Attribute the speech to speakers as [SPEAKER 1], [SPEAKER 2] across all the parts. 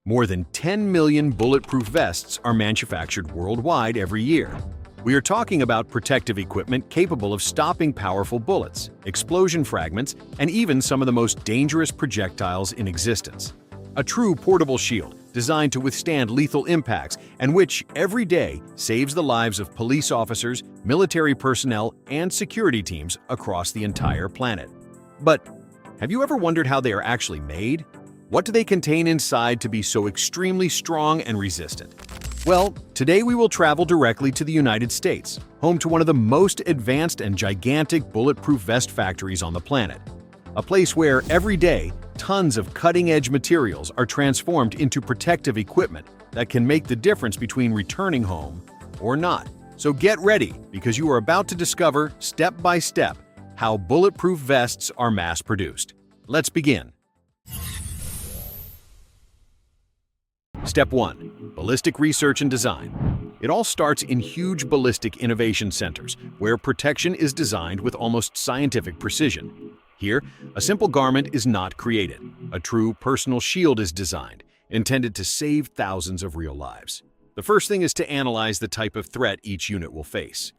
[SPEAKER 1] More than 10 million bulletproof vests are manufactured worldwide every year. We are talking about protective equipment capable of stopping powerful bullets, explosion fragments, and even some of the most dangerous projectiles in existence. A true portable shield designed to withstand lethal impacts and which, every day, saves the lives of police officers, military personnel, and security teams across the entire planet. But have you ever wondered how they are actually made? What do they contain inside to be so extremely strong and resistant? Well, today we will travel directly to the United States, home to one of the most advanced and gigantic bulletproof vest factories on the planet. A place where, every day, tons of cutting-edge materials are transformed into protective equipment that can make the difference between returning home or not. So get ready, because you are about to discover, step by step, how bulletproof vests are mass-produced. Let's begin. Step 1. Ballistic Research and Design. It all starts in huge ballistic innovation centers, where protection is designed with almost scientific precision. Here, a simple garment is not created. A true personal shield is designed, intended to save thousands of real lives. The first thing is to analyze the type of threat each unit will face.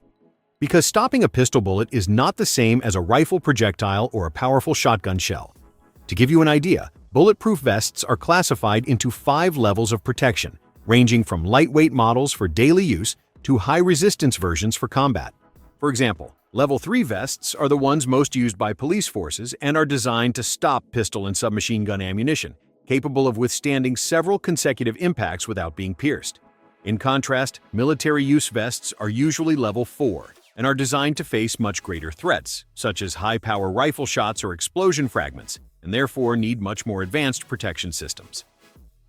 [SPEAKER 1] Because stopping a pistol bullet is not the same as a rifle projectile or a powerful shotgun shell. To give you an idea, bulletproof vests are classified into 5 levels of protection, ranging from lightweight models for daily use to high-resistance versions for combat. For example, Level 3 vests are the ones most used by police forces and are designed to stop pistol and submachine gun ammunition, capable of withstanding several consecutive impacts without being pierced. In contrast, military-use vests are usually Level 4 and are designed to face much greater threats, such as high-power rifle shots or explosion fragments, and therefore need much more advanced protection systems.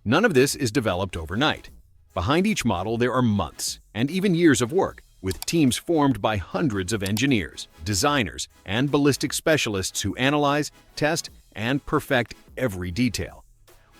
[SPEAKER 1] None of this is developed overnight. Behind each model there are months and even years of work, with teams formed by hundreds of engineers, designers, and ballistic specialists who analyze, test, and perfect every detail.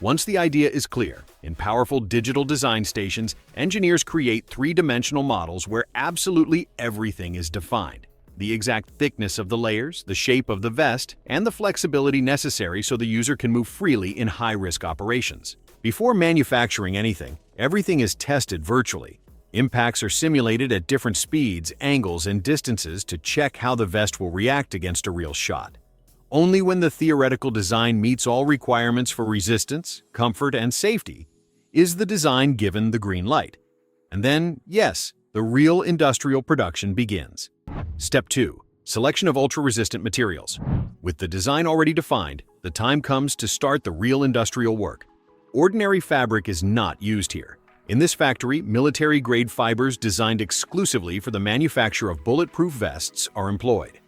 [SPEAKER 1] Once the idea is clear, in powerful digital design stations, engineers create 3-dimensional models where absolutely everything is defined. The exact thickness of the layers, the shape of the vest, and the flexibility necessary so the user can move freely in high-risk operations. Before manufacturing anything, everything is tested virtually. Impacts are simulated at different speeds, angles, and distances to check how the vest will react against a real shot. Only when the theoretical design meets all requirements for resistance, comfort, and safety is the design given the green light. And then, yes, the real industrial production begins. Step 2. Selection of ultra-resistant materials. With the design already defined, the time comes to start the real industrial work. Ordinary fabric is not used here. In this factory, military-grade fibers designed exclusively for the manufacture of bulletproof vests are employed.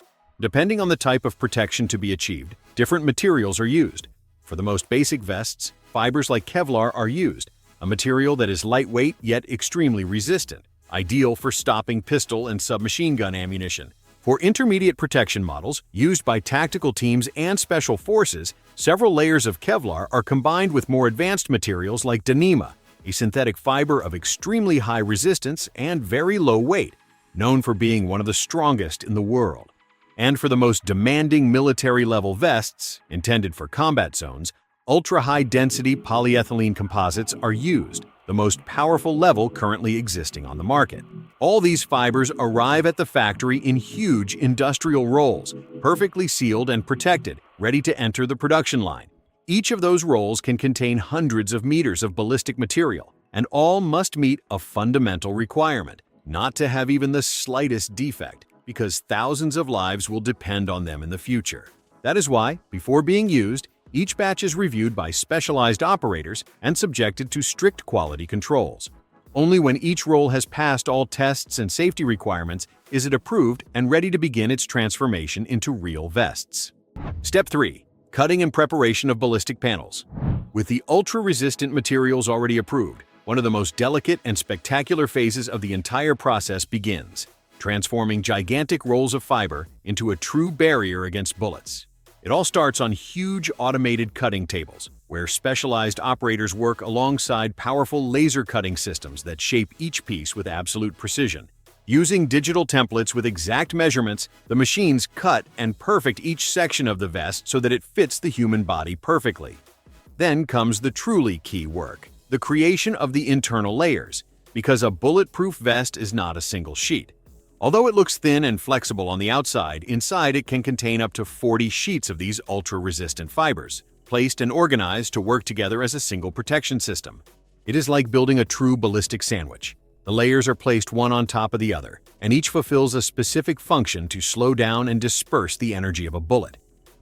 [SPEAKER 1] Depending on the type of protection to be achieved, different materials are used. For the most basic vests, fibers like Kevlar are used, a material that is lightweight yet extremely resistant, ideal for stopping pistol and submachine gun ammunition. For intermediate protection models, used by tactical teams and special forces, several layers of Kevlar are combined with more advanced materials like Dyneema, a synthetic fiber of extremely high resistance and very low weight, known for being one of the strongest in the world. And for the most demanding military-level vests, intended for combat zones, ultra-high-density polyethylene composites are used, the most powerful level currently existing on the market. All these fibers arrive at the factory in huge industrial rolls, perfectly sealed and protected, ready to enter the production line. Each of those rolls can contain hundreds of meters of ballistic material, and all must meet a fundamental requirement: not to have even the slightest defect, because thousands of lives will depend on them in the future. That is why, before being used, each batch is reviewed by specialized operators and subjected to strict quality controls. Only when each roll has passed all tests and safety requirements is it approved and ready to begin its transformation into real vests. Step 3. Cutting and preparation of ballistic panels. With the ultra-resistant materials already approved, one of the most delicate and spectacular phases of the entire process begins, transforming gigantic rolls of fiber into a true barrier against bullets. It all starts on huge automated cutting tables, where specialized operators work alongside powerful laser cutting systems that shape each piece with absolute precision. Using digital templates with exact measurements, the machines cut and perfect each section of the vest so that it fits the human body perfectly. Then comes the truly key work, the creation of the internal layers, because a bulletproof vest is not a single sheet. Although it looks thin and flexible on the outside, inside it can contain up to 40 sheets of these ultra-resistant fibers, placed and organized to work together as a single protection system. It is like building a true ballistic sandwich. The layers are placed one on top of the other, and each fulfills a specific function to slow down and disperse the energy of a bullet.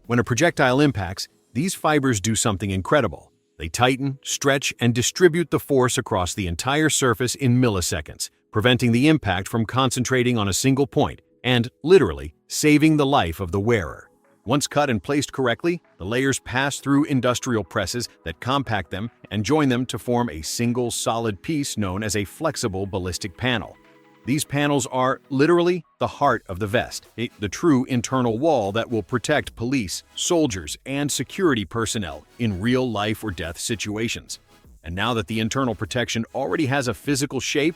[SPEAKER 1] When a projectile impacts, these fibers do something incredible. They tighten, stretch, and distribute the force across the entire surface in milliseconds, preventing the impact from concentrating on a single point and, literally, saving the life of the wearer. Once cut and placed correctly, the layers pass through industrial presses that compact them and join them to form a single solid piece known as a flexible ballistic panel. These panels are literally the heart of the vest, the true internal wall that will protect police, soldiers, and security personnel in real life or death situations. And now that the internal protection already has a physical shape,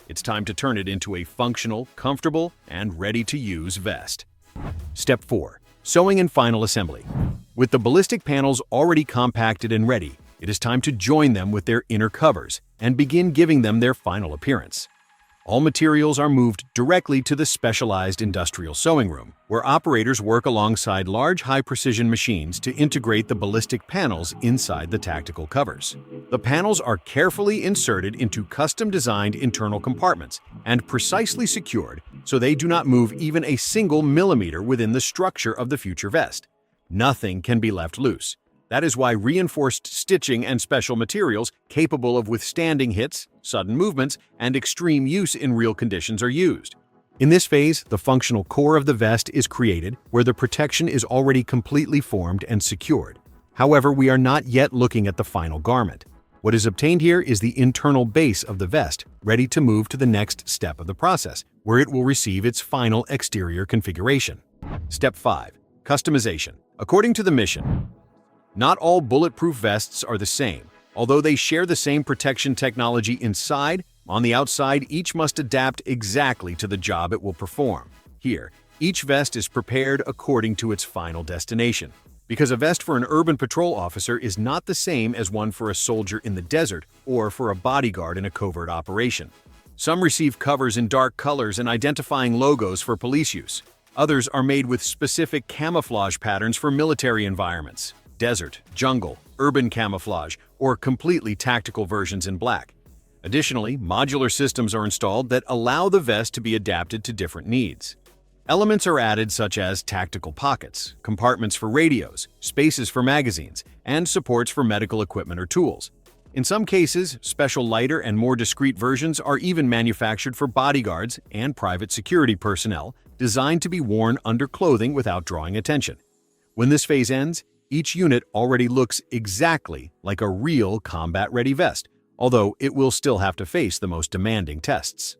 [SPEAKER 1] it's time to turn it into a functional, comfortable, and ready-to-use vest. Step 4. Sewing and final assembly. With the ballistic panels already compacted and ready, it is time to join them with their inner covers and begin giving them their final appearance. All materials are moved directly to the specialized industrial sewing room, where operators work alongside large high-precision machines to integrate the ballistic panels inside the tactical covers. The panels are carefully inserted into custom-designed internal compartments and precisely secured so they do not move even a single millimeter within the structure of the future vest. Nothing can be left loose. That is why reinforced stitching and special materials capable of withstanding hits, sudden movements, and extreme use in real conditions are used. In this phase, the functional core of the vest is created, where the protection is already completely formed and secured. However, we are not yet looking at the final garment. What is obtained here is the internal base of the vest, ready to move to the next step of the process, where it will receive its final exterior configuration. Step 5. Customization. According to the mission, not all bulletproof vests are the same. Although they share the same protection technology inside, on the outside each must adapt exactly to the job it will perform. Here, each vest is prepared according to its final destination. Because a vest for an urban patrol officer is not the same as one for a soldier in the desert or for a bodyguard in a covert operation. Some receive covers in dark colors and identifying logos for police use. Others are made with specific camouflage patterns for military environments. Desert, jungle, urban camouflage, or completely tactical versions in black. Additionally, modular systems are installed that allow the vest to be adapted to different needs. Elements are added such as tactical pockets, compartments for radios, spaces for magazines, and supports for medical equipment or tools. In some cases, special lighter and more discreet versions are even manufactured for bodyguards and private security personnel, designed to be worn under clothing without drawing attention. When this phase ends, each unit already looks exactly like a real combat-ready vest, although it will still have to face the most demanding tests.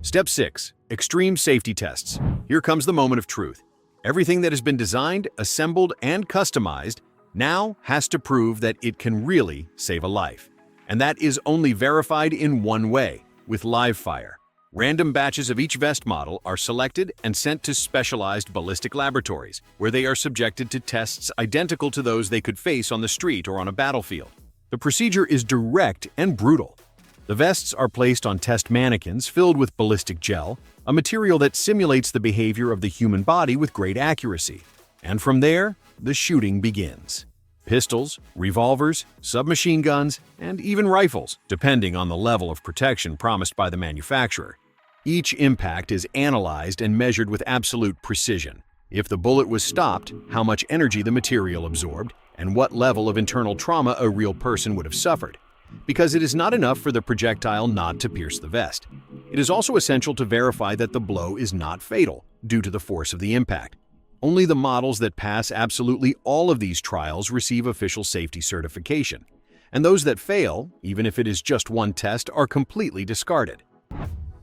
[SPEAKER 1] Step 6. Extreme safety tests. Here comes the moment of truth. Everything that has been designed, assembled, and customized now has to prove that it can really save a life. And that is only verified in one way, with live fire. Random batches of each vest model are selected and sent to specialized ballistic laboratories, where they are subjected to tests identical to those they could face on the street or on a battlefield. The procedure is direct and brutal. The vests are placed on test mannequins filled with ballistic gel, a material that simulates the behavior of the human body with great accuracy. And from there, the shooting begins. Pistols, revolvers, submachine guns, and even rifles, depending on the level of protection promised by the manufacturer. Each impact is analyzed and measured with absolute precision. If the bullet was stopped, how much energy the material absorbed, and what level of internal trauma a real person would have suffered. Because it is not enough for the projectile not to pierce the vest. It is also essential to verify that the blow is not fatal due to the force of the impact. Only the models that pass absolutely all of these trials receive official safety certification, and those that fail, even if it is just one test, are completely discarded.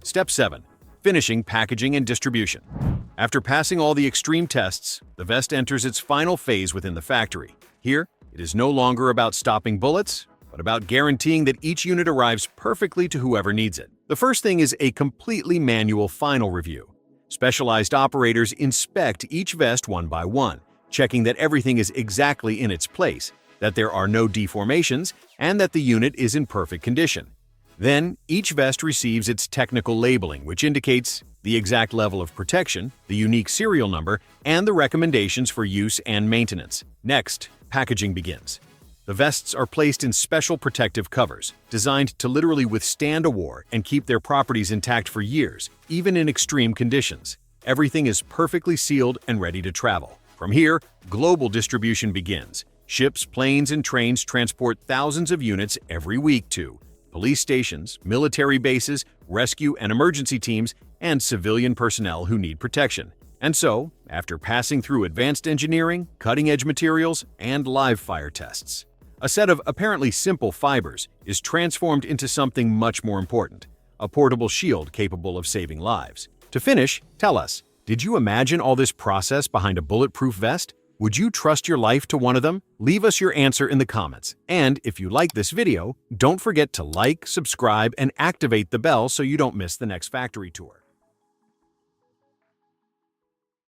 [SPEAKER 1] Step 7. Finishing, packaging, and distribution. After passing all the extreme tests, the vest enters its final phase within the factory. Here, it is no longer about stopping bullets, but about guaranteeing that each unit arrives perfectly to whoever needs it. The first thing is a completely manual final review. Specialized operators inspect each vest one by one, checking that everything is exactly in its place, that there are no deformations, and that the unit is in perfect condition. Then, each vest receives its technical labeling, which indicates the exact level of protection, the unique serial number, and the recommendations for use and maintenance. Next, packaging begins. The vests are placed in special protective covers, designed to literally withstand a war and keep their properties intact for years, even in extreme conditions. Everything is perfectly sealed and ready to travel. From here, global distribution begins. Ships, planes, and trains transport thousands of units every week to police stations, military bases, rescue and emergency teams, and civilian personnel who need protection. And so, after passing through advanced engineering, cutting-edge materials, and live fire tests, a set of apparently simple fibers is transformed into something much more important, a portable shield capable of saving lives. To finish, tell us, did you imagine all this process behind a bulletproof vest? Would you trust your life to one of them? Leave us your answer in the comments. And if you like this video, don't forget to like, subscribe, and activate the bell so you don't miss the next factory tour.